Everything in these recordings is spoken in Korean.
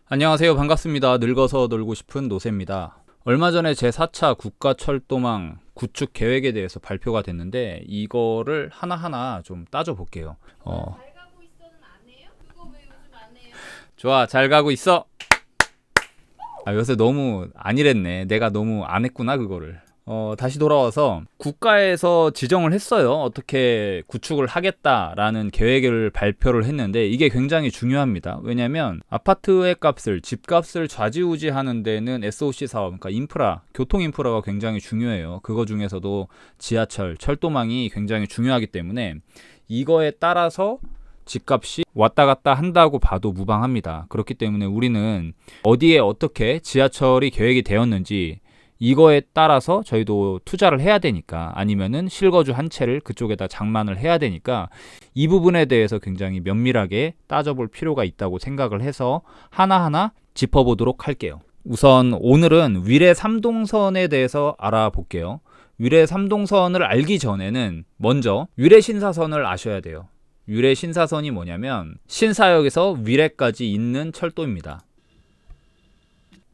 안녕하세요. 반갑습니다. 늙어서 놀고 싶은 노세입니다. 얼마 전에 제4차 국가철도망 구축 계획에 대해서 발표가 됐는데 이거를 하나하나 좀 따져볼게요. 잘 가고 있어는 안 해요? 그거 왜 요즘 안 해요? 좋아, 잘 가고 있어. 요새 너무 안일했네. 내가 너무 안 했구나 그거를. 다시 돌아와서 국가에서 지정을 했어요. 어떻게 구축을 하겠다라는 계획을 발표를 했는데 이게 굉장히 중요합니다. 왜냐하면 아파트의 값을, 집값을 좌지우지하는 데는 SOC 사업, 그러니까 인프라, 교통 인프라가 굉장히 중요해요. 그거 중에서도 지하철, 철도망이 굉장히 중요하기 때문에 이거에 따라서 집값이 왔다 갔다 한다고 봐도 무방합니다. 그렇기 때문에 우리는 어디에 어떻게 지하철이 계획이 되었는지 이거에 따라서 저희도 투자를 해야 되니까, 아니면은 실거주 한 채를 그쪽에다 장만을 해야 되니까 이 부분에 대해서 굉장히 면밀하게 따져볼 필요가 있다고 생각을 해서 하나하나 짚어보도록 할게요. 우선 오늘은 위례 3동선에 대해서 알아볼게요. 위례 3동선을 알기 전에는 먼저 위례 신사선을 아셔야 돼요. 위례 신사선이 뭐냐면 신사역에서 위례까지 있는 철도입니다.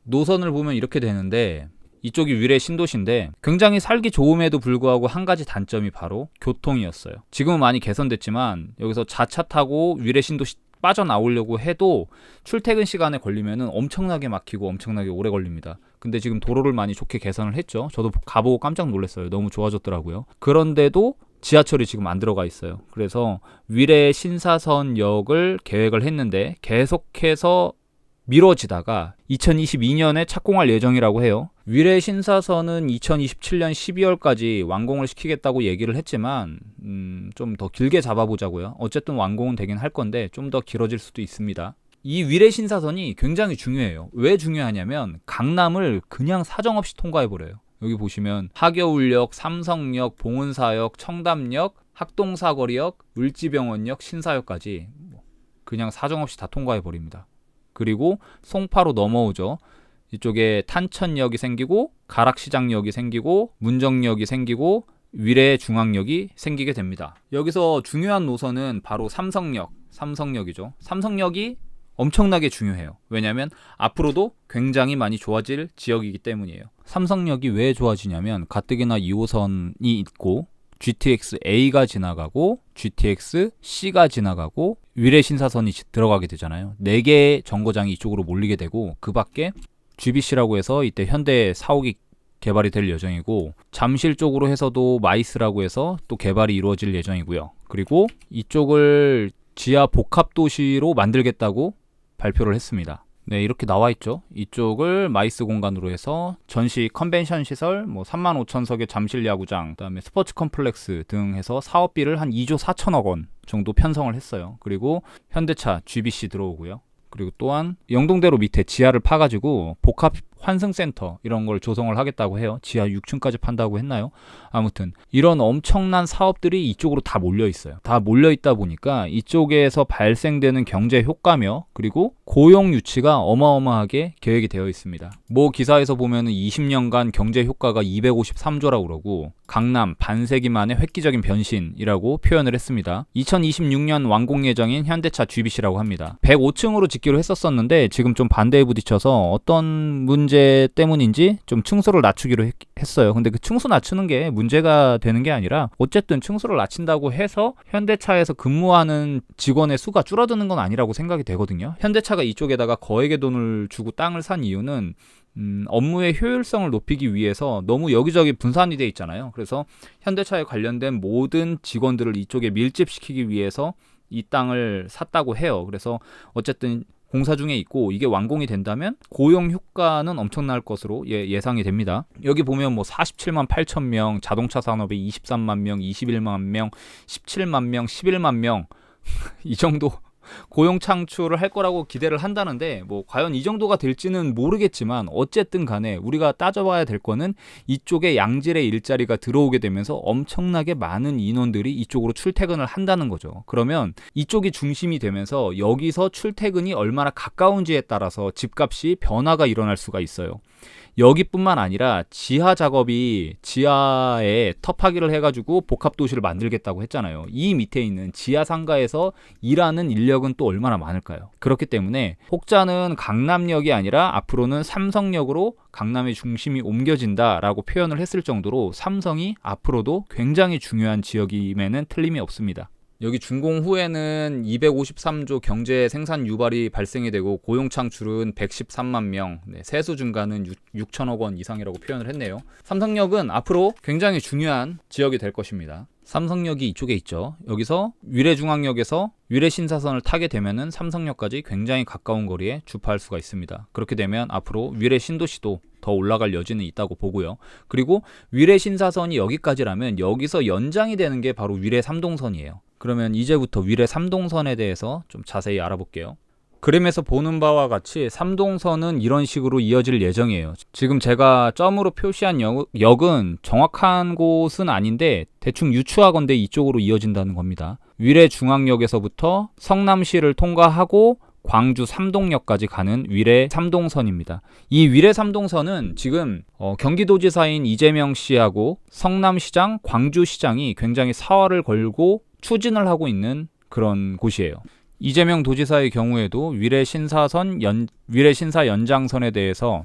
노선을 보면 이렇게 되는데 이쪽이 위례 신도시인데 굉장히 살기 좋음에도 불구하고 한 가지 단점이 바로 교통이었어요. 지금은 많이 개선됐지만 여기서 자차 타고 위례 신도시 빠져나오려고 해도 출퇴근 시간에 걸리면 엄청나게 막히고 엄청나게 오래 걸립니다. 근데 지금 도로를 많이 좋게 개선을 했죠. 저도 가보고 깜짝 놀랐어요. 너무 좋아졌더라고요. 그런데도 지하철이 지금 안 들어가 있어요. 그래서 위례 신사선역을 계획을 했는데 계속해서 미뤄지다가 2022년에 착공할 예정이라고 해요. 위례 신사선은 2027년 12월까지 완공을 시키겠다고 얘기를 했지만 좀 더 길게 잡아보자고요. 어쨌든 완공은 되긴 할 건데 좀 더 길어질 수도 있습니다. 이 위례 신사선이 굉장히 중요해요. 왜 중요하냐면 강남을 그냥 사정없이 통과해버려요. 여기 보시면 하겨울역, 삼성역, 봉은사역, 청담역, 학동사거리역, 을지병원역, 신사역까지 그냥 사정없이 다 통과해버립니다. 그리고 송파로 넘어오죠. 이쪽에 탄천역이 생기고 가락시장역이 생기고 문정역이 생기고 위례중앙역이 생기게 됩니다. 여기서 중요한 노선은 바로 삼성역이죠. 삼성역이 엄청나게 중요해요. 왜냐하면 앞으로도 굉장히 많이 좋아질 지역이기 때문이에요. 삼성역이 왜 좋아지냐면 가뜩이나 2호선이 있고 GTX-A가 지나가고 GTX-C가 지나가고 위례 신사선이 들어가게 되잖아요. 4개의 정거장이 이쪽으로 몰리게 되고 그 밖에 GBC라고 해서 이때 현대 사옥이 개발이 될 예정이고 잠실 쪽으로 해서도 마이스라고 해서 또 개발이 이루어질 예정이고요. 그리고 이쪽을 지하 복합도시로 만들겠다고 발표를 했습니다. 네, 이렇게 나와 있죠. 이쪽을 마이스 공간으로 해서 전시 컨벤션 시설, 35,000석의 잠실 야구장, 그다음에 스포츠 컴플렉스 등 해서 사업비를 한 2조 4천억 원 정도 편성을 했어요. 그리고 현대차 GBC 들어오고요. 그리고 또한 영동대로 밑에 지하를 파가지고 복합 환승센터 이런 걸 조성을 하겠다고 해요. 지하 6층까지 판다고 했나요? 아무튼 이런 엄청난 사업들이 이쪽으로 다 몰려 있어요. 다 몰려 있다 보니까 이쪽에서 발생되는 경제 효과며 그리고 고용 유치가 어마어마하게 계획이 되어 있습니다. 뭐 기사에서 보면은 20년간 경제 효과가 253조라고 그러고 강남 반세기 만의 획기적인 변신이라고 표현을 했습니다. 2026년 완공 예정인 현대차 GBC라고 합니다. 105층으로 짓기로 했었는데 지금 좀 반대에 부딪혀서 어떤 문제 때문인지 좀 층수를 낮추기로 했어요. 근데 그 층수 낮추는 게 문제가 되는 게 아니라 어쨌든 층수를 낮춘다고 해서 현대차에서 근무하는 직원의 수가 줄어드는 건 아니라고 생각이 되거든요. 현대차가 이쪽에다가 거액의 돈을 주고 땅을 산 이유는 업무의 효율성을 높이기 위해서 너무 여기저기 분산이 돼 있잖아요. 그래서 현대차에 관련된 모든 직원들을 이쪽에 밀집시키기 위해서 이 땅을 샀다고 해요. 그래서 어쨌든 공사 중에 있고 이게 완공이 된다면 고용 효과는 엄청날 것으로 예상이 됩니다. 여기 보면 47만 8천 명, 자동차 산업에 23만 명, 21만 명, 17만 명, 11만 명 이 정도 고용 창출을 할 거라고 기대를 한다는데 과연 이 정도가 될지는 모르겠지만 어쨌든 간에 우리가 따져봐야 될 거는 이쪽에 양질의 일자리가 들어오게 되면서 엄청나게 많은 인원들이 이쪽으로 출퇴근을 한다는 거죠. 그러면 이쪽이 중심이 되면서 여기서 출퇴근이 얼마나 가까운지에 따라서 집값이 변화가 일어날 수가 있어요. 여기뿐만 아니라 지하 작업이 지하에 터파기를 해가지고 복합도시를 만들겠다고 했잖아요. 이 밑에 있는 지하 상가에서 일하는 인력을 지역은 또 얼마나 많을까요? 그렇기 때문에 혹자는 강남역이 아니라 앞으로는 삼성역으로 강남의 중심이 옮겨진다라고 표현을 했을 정도로 삼성이 앞으로도 굉장히 중요한 지역임에는 틀림이 없습니다. 여기 준공 후에는 253조 경제 생산 유발이 발생이 되고 고용 창출은 113만 명, 세수 증가는 6천억 원 이상이라고 표현을 했네요. 삼성역은 앞으로 굉장히 중요한 지역이 될 것입니다. 삼성역이 이쪽에 있죠. 여기서 위례중앙역에서 위례신사선을 타게 되면은 삼성역까지 굉장히 가까운 거리에 주파할 수가 있습니다. 그렇게 되면 앞으로 위례신도시도 더 올라갈 여지는 있다고 보고요. 그리고 위례신사선이 여기까지라면 여기서 연장이 되는 게 바로 위례3동선이에요. 그러면 이제부터 위례3동선에 대해서 좀 자세히 알아볼게요. 그림에서 보는 바와 같이 3동선은 이런 식으로 이어질 예정이에요. 지금 제가 점으로 표시한 역은 정확한 곳은 아닌데 대충 유추하건대 이쪽으로 이어진다는 겁니다. 위례중앙역에서부터 성남시를 통과하고 광주 삼동역까지 가는 위례 3동선입니다. 이 위례 3동선은 지금 경기도지사인 이재명 씨하고 성남시장, 광주시장이 굉장히 사활을 걸고 추진을 하고 있는 그런 곳이에요. 이재명 도지사의 경우에도 위례신사 연장선에 대해서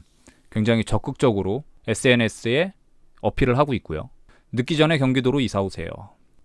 굉장히 적극적으로 SNS에 어필을 하고 있고요. 늦기 전에 경기도로 이사 오세요.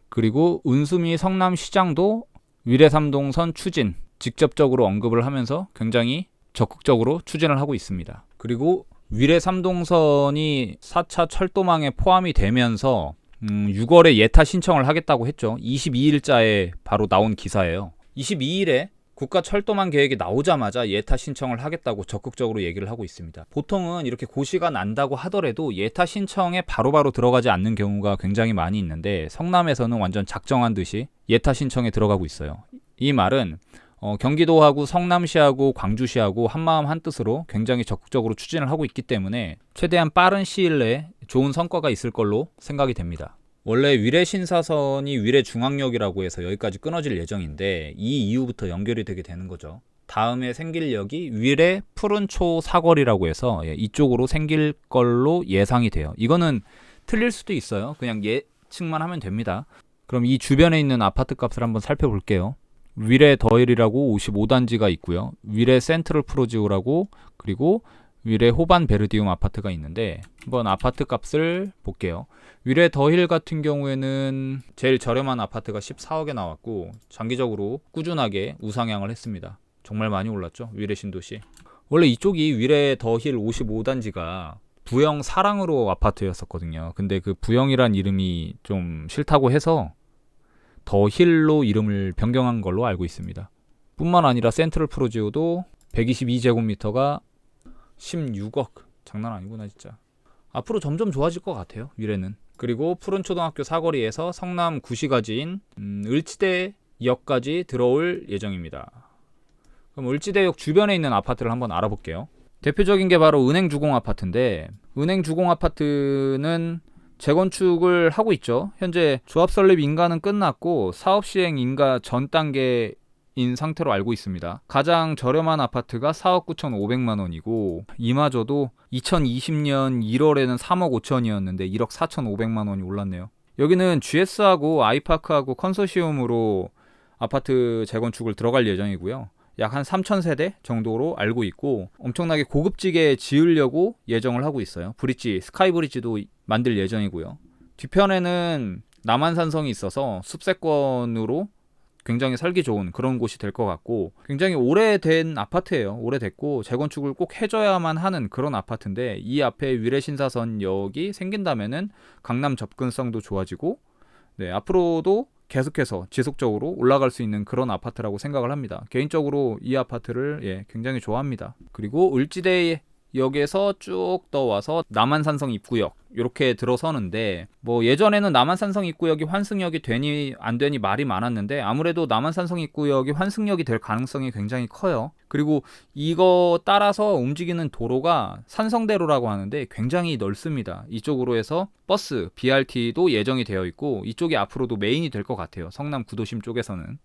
그리고 은수미 성남시장도 위례 3동선 추진 직접적으로 언급을 하면서 굉장히 적극적으로 추진을 하고 있습니다. 그리고 위례 3동선이 4차 철도망에 포함이 되면서 6월에 예타 신청을 하겠다고 했죠. 22일자에 바로 나온 기사예요. 22일에 국가철도망 계획이 나오자마자 예타 신청을 하겠다고 적극적으로 얘기를 하고 있습니다. 보통은 이렇게 고시가 난다고 하더라도 예타 신청에 바로바로 들어가지 않는 경우가 굉장히 많이 있는데 성남에서는 완전 작정한 듯이 예타 신청에 들어가고 있어요. 이 말은 경기도하고 성남시하고 광주시하고 한마음 한뜻으로 굉장히 적극적으로 추진을 하고 있기 때문에 최대한 빠른 시일 내에 좋은 성과가 있을 걸로 생각이 됩니다. 원래 위례신사선이 위례중앙역이라고 해서 여기까지 끊어질 예정인데 이 이후부터 연결이 되게 되는 거죠. 다음에 생길 역이 위례 푸른초 사거리라고 해서 이쪽으로 생길 걸로 예상이 돼요. 이거는 틀릴 수도 있어요. 그냥 예측만 하면 됩니다. 그럼 이 주변에 있는 아파트 값을 한번 살펴볼게요. 위례 더힐이라고 55단지가 있고요. 위례 센트럴 프로지오라고 그리고 위례 호반 베르디움 아파트가 있는데 한번 아파트 값을 볼게요. 위례 더힐 같은 경우에는 제일 저렴한 아파트가 14억에 나왔고 장기적으로 꾸준하게 우상향을 했습니다. 정말 많이 올랐죠. 위례 신도시. 원래 이쪽이 위례 더힐 55단지가 부영 사랑으로 아파트였었거든요. 근데 그 부영이란 이름이 좀 싫다고 해서 더힐로 이름을 변경한 걸로 알고 있습니다. 뿐만 아니라 센트럴 프로지오도 122제곱미터가 16억. 장난 아니구나 진짜. 앞으로 점점 좋아질 것 같아요. 위례는. 그리고 푸른초등학교 사거리에서 성남 구시가지인 을지대역까지 들어올 예정입니다. 그럼 을지대역 주변에 있는 아파트를 한번 알아볼게요. 대표적인 게 바로 은행주공 아파트인데 은행주공 아파트는 재건축을 하고 있죠. 현재 조합 설립 인가는 끝났고 사업 시행 인가 전 단계인 상태로 알고 있습니다. 가장 저렴한 아파트가 4억 9,500만 원이고 이마저도 2020년 1월에는 3억 5천이었는데 1억 4,500만 원이 올랐네요. 여기는 GS하고 아이파크하고 컨소시엄으로 아파트 재건축을 들어갈 예정이고요. 약 한 3,000세대 정도로 알고 있고 엄청나게 고급지게 지으려고 예정을 하고 있어요. 브릿지, 스카이 브릿지도 만들 예정이고요. 뒤편에는 남한산성이 있어서 숲세권으로 굉장히 살기 좋은 그런 곳이 될 것 같고 굉장히 오래된 아파트예요. 오래됐고 재건축을 꼭 해줘야만 하는 그런 아파트인데 이 앞에 위례신사선역이 생긴다면은 강남 접근성도 좋아지고 앞으로도 계속해서 지속적으로 올라갈 수 있는 그런 아파트라고 생각을 합니다. 개인적으로 이 아파트를 굉장히 좋아합니다. 그리고 을지대역에서 쭉 떠와서 남한산성 입구역 이렇게 들어서는데 뭐 예전에는 남한산성 입구역이 환승역이 되니 안 되니 말이 많았는데 아무래도 남한산성 입구역이 환승역이 될 가능성이 굉장히 커요. 그리고 이거 따라서 움직이는 도로가 산성대로라고 하는데 굉장히 넓습니다. 이쪽으로 해서 버스, BRT도 예정이 되어 있고 이쪽이 앞으로도 메인이 될 것 같아요. 성남 구도심 쪽에서는.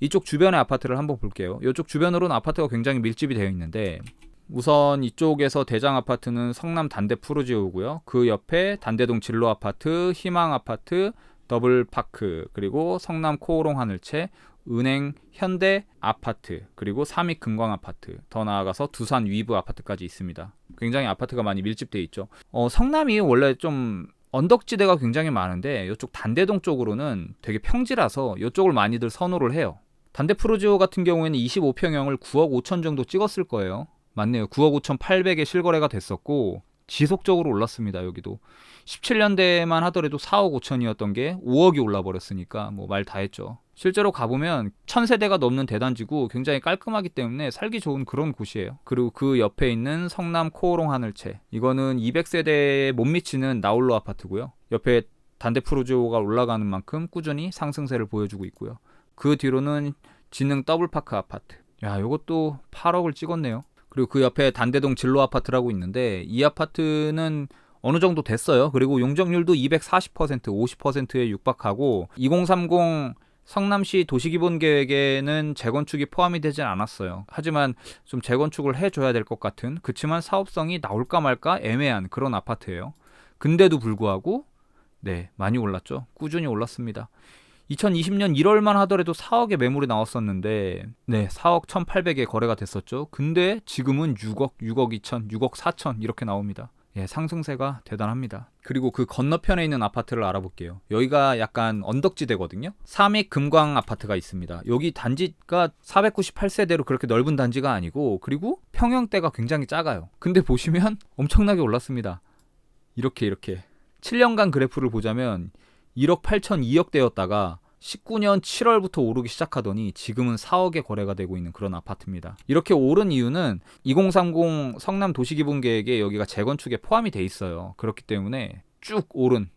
이쪽 주변의 아파트를 한번 볼게요. 이쪽 주변으로는 아파트가 굉장히 밀집이 되어 있는데 우선 이쪽에서 대장 아파트는 성남 단대 푸르지오고요. 그 옆에 단대동 진로 아파트, 희망 아파트, 더블 파크, 그리고 성남 코오롱 하늘채, 은행, 현대 아파트, 그리고 삼익 금광 아파트, 더 나아가서 두산 위브 아파트까지 있습니다. 굉장히 아파트가 많이 밀집되어 있죠. 성남이 원래 좀 언덕지대가 굉장히 많은데 이쪽 단대동 쪽으로는 되게 평지라서 이쪽을 많이들 선호를 해요. 단대 프로지오 같은 경우에는 25평형을 9억 5천 정도 찍었을 거예요. 맞네요. 9억 5천 8백에 실거래가 됐었고 지속적으로 올랐습니다. 여기도 17년대만 하더라도 4억 5천이었던 게 5억이 올라버렸으니까 뭐 말 다 했죠. 실제로 가보면 1000세대가 넘는 대단지고 굉장히 깔끔하기 때문에 살기 좋은 그런 곳이에요. 그리고 그 옆에 있는 성남 코오롱 하늘채, 이거는 200세대에 못 미치는 나홀로 아파트고요. 옆에 단대 프로지오가 올라가는 만큼 꾸준히 상승세를 보여주고 있고요. 그 뒤로는 진흥 더블파크 아파트, 야 이것도 8억을 찍었네요. 그리고 그 옆에 단대동 진로 아파트라고 있는데 이 아파트는 어느 정도 됐어요. 그리고 용적률도 240%, 50%에 육박하고 2030 성남시 도시기본계획에는 재건축이 포함이 되진 않았어요. 하지만 좀 재건축을 해줘야 될 것 같은, 그치만 사업성이 나올까 말까 애매한 그런 아파트예요. 근데도 불구하고 네, 많이 올랐죠. 꾸준히 올랐습니다. 2020년 1월만 하더라도 4억의 매물이 나왔었는데 네, 4억 1,800에 거래가 됐었죠. 근데 지금은 6억, 6억 2천, 6억 4천 이렇게 나옵니다. 예, 상승세가 대단합니다. 그리고 그 건너편에 있는 아파트를 알아볼게요. 여기가 약간 언덕지대거든요. 삼익 금광 아파트가 있습니다. 여기 단지가 498세대로 그렇게 넓은 단지가 아니고, 그리고 평형대가 굉장히 작아요. 근데 보시면 엄청나게 올랐습니다. 이렇게 7년간 그래프를 보자면 1억 8천 2억대였다가 19년 7월부터 오르기 시작하더니 지금은 4억에 거래가 되고 있는 그런 아파트입니다. 이렇게 오른 이유는 2030 성남 도시기본계획에 여기가 재건축에 포함이 돼 있어요. 그렇기 때문에 쭉 오른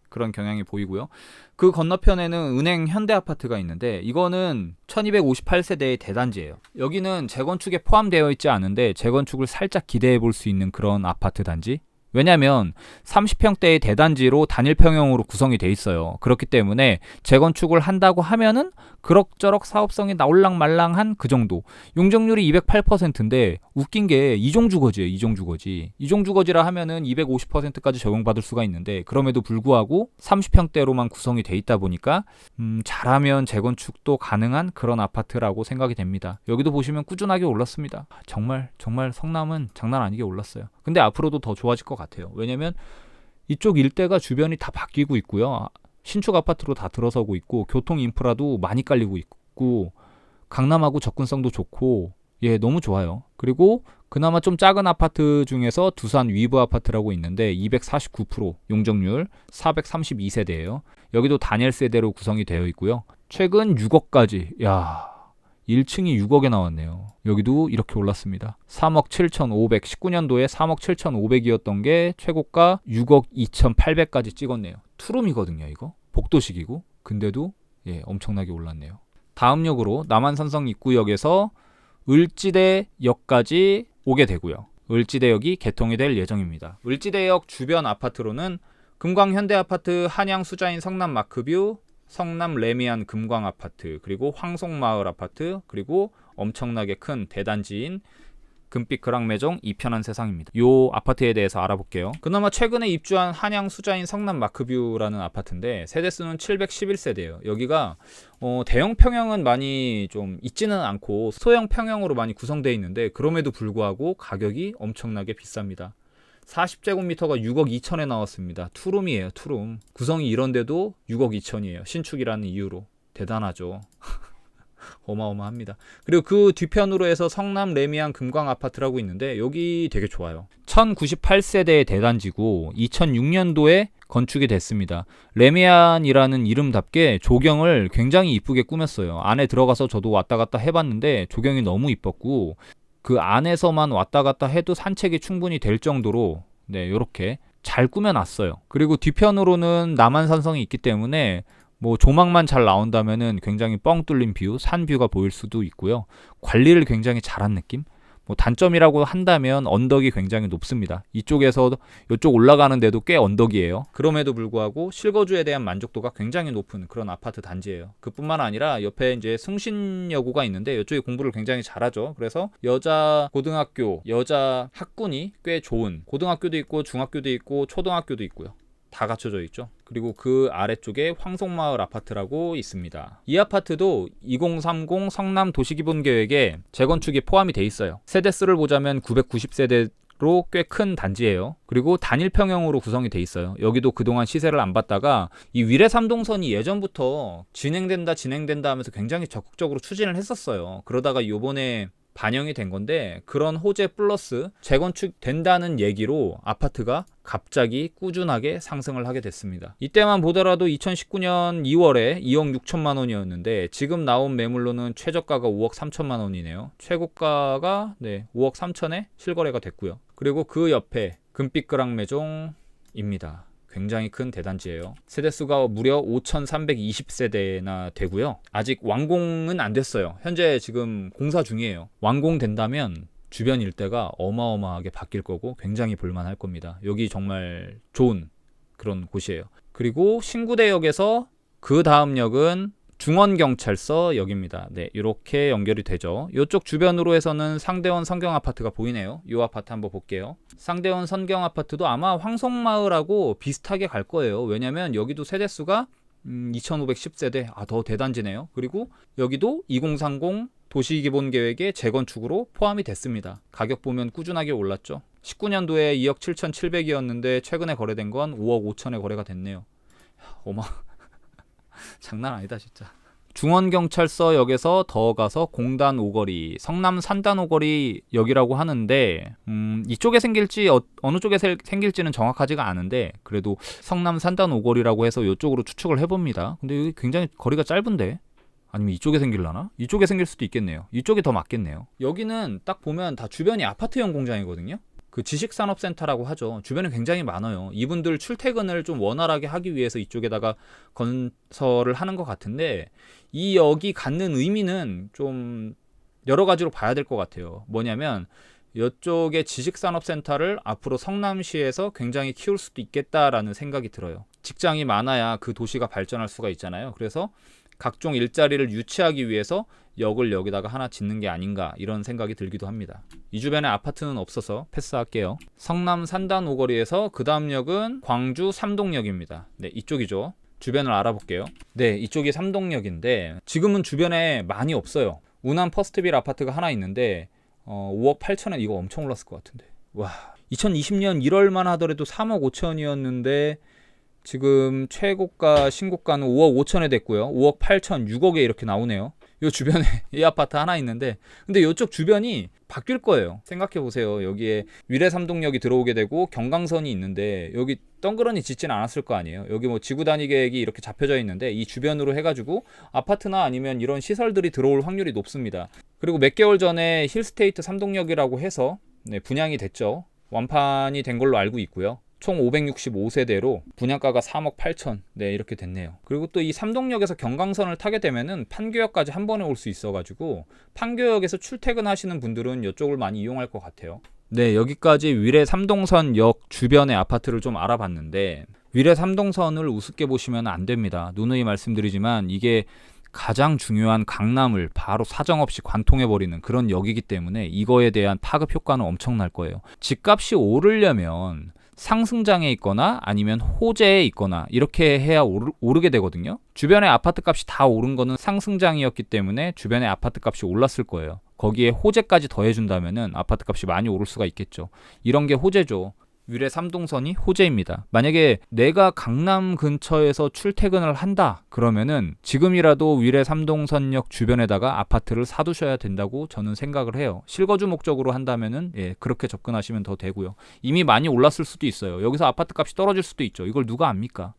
그런 경향이 보이고요. 그 건너편에는 은행 현대 아파트가 있는데 이거는 1258세대의 대단지예요. 여기는 재건축에 포함되어 있지 않은데 재건축을 살짝 기대해 볼 수 있는 그런 아파트 단지. 왜냐하면 30평대의 대단지로 단일평형으로 구성이 돼 있어요. 그렇기 때문에 재건축을 한다고 하면은 그럭저럭 사업성이 나올랑말랑한 그 정도. 용적률이 208%인데 웃긴 게 이종주거지예요. 이종주거지. 이종주거지라 하면은 250%까지 적용받을 수가 있는데 그럼에도 불구하고 30평대로만 구성이 돼 있다 보니까 잘하면 재건축도 가능한 그런 아파트라고 생각이 됩니다. 여기도 보시면 꾸준하게 올랐습니다. 정말 성남은 장난 아니게 올랐어요. 근데 앞으로도 더 좋아질 것 같아요. 왜냐면 이쪽 일대가 주변이 다 바뀌고 있고요. 신축 아파트로 다 들어서고 있고 교통 인프라도 많이 깔리고 있고 강남하고 접근성도 좋고 너무 좋아요. 그리고 그나마 좀 작은 아파트 중에서 두산 위브 아파트라고 있는데 249% 용적률 432세대예요. 여기도 단일 세대로 구성이 되어 있고요. 최근 6억까지 1층이 6억에 나왔네요. 여기도 이렇게 올랐습니다. 3억 7,500, 19년도에 3억 7,500이었던 게 최고가 6억 2,800까지 찍었네요. 투룸이거든요, 이거. 복도식이고. 근데도 엄청나게 올랐네요. 다음 역으로 남한산성 입구역에서 을지대역까지 오게 되고요. 을지대역이 개통이 될 예정입니다. 을지대역 주변 아파트로는 금광현대아파트, 한양수자인 성남마크뷰, 성남 레미안 금광아파트, 그리고 황송마을 아파트, 그리고 엄청나게 큰 대단지인 금빛 그랑매종 이편한 세상입니다. 요 아파트에 대해서 알아볼게요. 그나마 최근에 입주한 한양 수자인 성남 마크뷰라는 아파트인데 세대수는 711세대예요. 여기가 대형 평형은 많이 좀 있지는 않고 소형 평형으로 많이 구성되어 있는데 그럼에도 불구하고 가격이 엄청나게 비쌉니다. 40제곱미터가 6억 2천에 나왔습니다. 투룸이에요, 투룸. 구성이 이런데도 6억 2천이에요. 신축이라는 이유로. 대단하죠. 어마어마합니다. 그리고 그 뒤편으로 해서 성남 레미안 금광 아파트라고 있는데 여기 되게 좋아요. 1098세대의 대단지고 2006년도에 건축이 됐습니다. 레미안이라는 이름답게 조경을 굉장히 이쁘게 꾸몄어요. 안에 들어가서 저도 왔다 갔다 해봤는데 조경이 너무 이뻤고 그 안에서만 왔다 갔다 해도 산책이 충분히 될 정도로 요렇게 잘 꾸며놨어요. 그리고 뒤편으로는 남한산성이 있기 때문에 뭐 조망만 잘 나온다면은 굉장히 뻥 뚫린 뷰, 산 뷰가 보일 수도 있고요. 관리를 굉장히 잘한 느낌? 뭐 단점이라고 한다면 언덕이 굉장히 높습니다. 이쪽에서 이쪽 올라가는데도 꽤 언덕이에요. 그럼에도 불구하고 실거주에 대한 만족도가 굉장히 높은 그런 아파트 단지예요. 그뿐만 아니라 옆에 이제 숭신여고가 있는데 이쪽에 공부를 굉장히 잘하죠. 그래서 여자 고등학교, 여자 학군이 꽤 좋은 고등학교도 있고 중학교도 있고 초등학교도 있고요. 다 갖춰져 있죠. 그리고 그 아래쪽에 황송마을 아파트라고 있습니다. 이 아파트도 2030 성남 도시기본계획에 재건축이 포함이 돼 있어요. 세대수를 보자면 990세대 로 꽤 큰 단지예요. 그리고 단일 평형으로 구성이 돼 있어요. 여기도 그동안 시세를 안 봤다가 이 위례 3동선이 예전부터 진행된다 하면서 굉장히 적극적으로 추진을 했었어요. 그러다가 요번에 반영이 된 건데, 그런 호재 플러스 재건축 된다는 얘기로 아파트가 갑자기 꾸준하게 상승을 하게 됐습니다. 이때만 보더라도 2019년 2월에 2억 6천만 원이었는데 지금 나온 매물로는 최저가가 5억 3천만 원이네요. 최고가가 5억 3천에 실거래가 됐고요. 그리고 그 옆에 금빛그랑매종입니다. 굉장히 큰 대단지예요. 세대수가 무려 5,320세대나 되고요. 아직 완공은 안 됐어요. 현재 지금 공사 중이에요. 완공된다면 주변 일대가 어마어마하게 바뀔 거고 굉장히 볼만할 겁니다. 여기 정말 좋은 그런 곳이에요. 그리고 신구대역에서 그 다음 역은 중원경찰서역입니다. 네, 이렇게 연결이 되죠. 이쪽 주변으로 해서는 상대원 선경아파트가 보이네요. 이 아파트 한번 볼게요. 상대원 선경아파트도 아마 황송마을하고 비슷하게 갈 거예요. 왜냐면 여기도 세대수가 2510세대, 더 대단지네요. 그리고 여기도 2030 도시기본계획의 재건축으로 포함이 됐습니다. 가격 보면 꾸준하게 올랐죠. 19년도에 2억 7,700이었는데 최근에 거래된 건 5억 5천에 거래가 됐네요. 장난 아니다 진짜. 중원경찰서역에서 더 가서 공단 오거리, 성남 산단 오거리 역이라고 하는데 이쪽에 생길지 어느 쪽에 생길지는 정확하지가 않은데 그래도 성남 산단 오거리라고 해서 이쪽으로 추측을 해봅니다. 근데 여기 굉장히 거리가 짧은데, 아니면 이쪽에 생길라나? 이쪽에 생길 수도 있겠네요. 이쪽이 더 맞겠네요. 여기는 딱 보면 다 주변이 아파트형 공장이거든요. 그 지식산업센터라고 하죠. 주변에 굉장히 많아요. 이분들 출퇴근을 좀 원활하게 하기 위해서 이쪽에다가 건설을 하는 것 같은데, 이 역이 갖는 의미는 좀 여러 가지로 봐야 될 것 같아요. 뭐냐면 이쪽의 지식산업센터를 앞으로 성남시에서 굉장히 키울 수도 있겠다라는 생각이 들어요. 직장이 많아야 그 도시가 발전할 수가 있잖아요. 그래서 각종 일자리를 유치하기 위해서 역을 여기다가 하나 짓는 게 아닌가, 이런 생각이 들기도 합니다. 이 주변에 아파트는 없어서 패스할게요. 성남 산단 오거리에서 그 다음 역은 광주 삼동역입니다. 네, 이쪽이죠. 주변을 알아볼게요. 네, 이쪽이 삼동역인데 지금은 주변에 많이 없어요. 운암 퍼스트빌 아파트가 하나 있는데 5억 8천에 이거 엄청 올랐을 것 같은데. 와, 2020년 1월만 하더라도 3억 5천이었는데 지금 최고가 신고가는 5억 5천에 됐고요. 5억 8천, 6억에 이렇게 나오네요. 요 주변에 이 아파트 하나 있는데, 근데 이쪽 주변이 바뀔 거예요. 생각해 보세요. 여기에 위례 3동역이 들어오게 되고 경강선이 있는데 여기 덩그러니 짓진 않았을 거 아니에요. 여기 뭐 지구 단위 계획이 이렇게 잡혀져 있는데 이 주변으로 해가지고 아파트나 아니면 이런 시설들이 들어올 확률이 높습니다. 그리고 몇 개월 전에 힐스테이트 3동역이라고 해서 분양이 됐죠. 완판이 된 걸로 알고 있고요. 총 565세대로 분양가가 3억 8천, 이렇게 됐네요. 그리고 또 이 삼동역에서 경강선을 타게 되면은 판교역까지 한 번에 올 수 있어가지고 판교역에서 출퇴근하시는 분들은 이쪽을 많이 이용할 것 같아요. 네, 여기까지 위례 3동선역 주변의 아파트를 좀 알아봤는데, 위례 3동선을 우습게 보시면 안 됩니다. 누누이 말씀드리지만 이게 가장 중요한 강남을 바로 사정없이 관통해버리는 그런 역이기 때문에 이거에 대한 파급 효과는 엄청날 거예요. 집값이 오르려면 상승장에 있거나 아니면 호재에 있거나 이렇게 해야 오르게 되거든요. 주변의 아파트 값이 다 오른 거는 상승장이었기 때문에 주변의 아파트 값이 올랐을 거예요. 거기에 호재까지 더해준다면은 아파트 값이 많이 오를 수가 있겠죠. 이런 게 호재죠. 위례 3동선이 호재입니다. 만약에 내가 강남 근처에서 출퇴근을 한다 그러면은 지금이라도 위례 3동선역 주변에다가 아파트를 사두셔야 된다고 저는 생각을 해요. 실거주 목적으로 한다면은 그렇게 접근하시면 더 되고요. 이미 많이 올랐을 수도 있어요. 여기서 아파트 값이 떨어질 수도 있죠. 이걸 누가 압니까?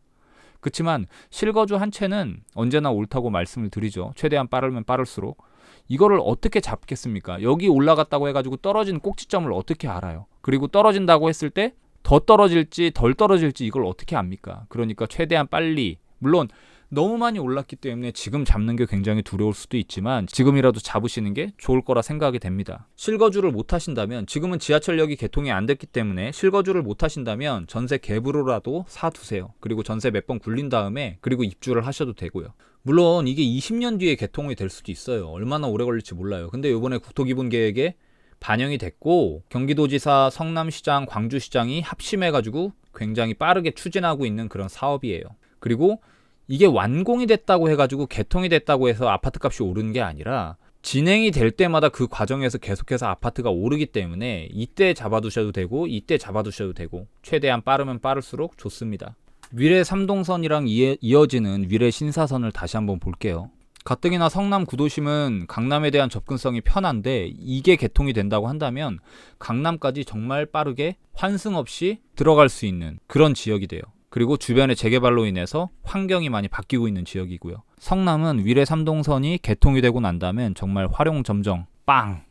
그렇지만 실거주 한 채는 언제나 옳다고 말씀을 드리죠. 최대한 빠르면 빠를수록. 이거를 어떻게 잡겠습니까? 여기 올라갔다고 해가지고 떨어진 꼭지점을 어떻게 알아요? 그리고 떨어진다고 했을 때 더 떨어질지 덜 떨어질지 이걸 어떻게 압니까? 그러니까 최대한 빨리, 물론 너무 많이 올랐기 때문에 지금 잡는 게 굉장히 두려울 수도 있지만 지금이라도 잡으시는 게 좋을 거라 생각이 됩니다. 실거주를 못 하신다면, 지금은 지하철역이 개통이 안 됐기 때문에 실거주를 못 하신다면 전세 갭으로라도 사두세요. 그리고 전세 몇 번 굴린 다음에 그리고 입주를 하셔도 되고요. 물론 이게 20년 뒤에 개통이 될 수도 있어요. 얼마나 오래 걸릴지 몰라요. 근데 이번에 국토기본계획에 반영이 됐고 경기도지사, 성남시장, 광주시장이 합심해가지고 굉장히 빠르게 추진하고 있는 그런 사업이에요. 그리고 이게 완공이 됐다고 해가지고 개통이 됐다고 해서 아파트 값이 오르는 게 아니라 진행이 될 때마다 그 과정에서 계속해서 아파트가 오르기 때문에 이때 잡아두셔도 되고 이때 잡아두셔도 되고 최대한 빠르면 빠를수록 좋습니다. 위례 3동선이랑 이어지는 위례 신사선을 다시 한번 볼게요. 가뜩이나 성남 구도심은 강남에 대한 접근성이 편한데 이게 개통이 된다고 한다면 강남까지 정말 빠르게 환승 없이 들어갈 수 있는 그런 지역이 돼요. 그리고 주변의 재개발로 인해서 환경이 많이 바뀌고 있는 지역이고요. 성남은 위례 3동선이 개통이 되고 난다면 정말 활용점정 빵!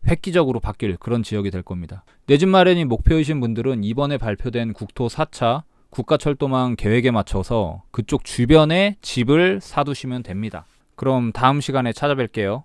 획기적으로 바뀔 그런 지역이 될 겁니다. 내 집 마련이 목표이신 분들은 이번에 발표된 국토 4차 국가철도망 계획에 맞춰서 그쪽 주변에 집을 사두시면 됩니다. 그럼 다음 시간에 찾아뵐게요.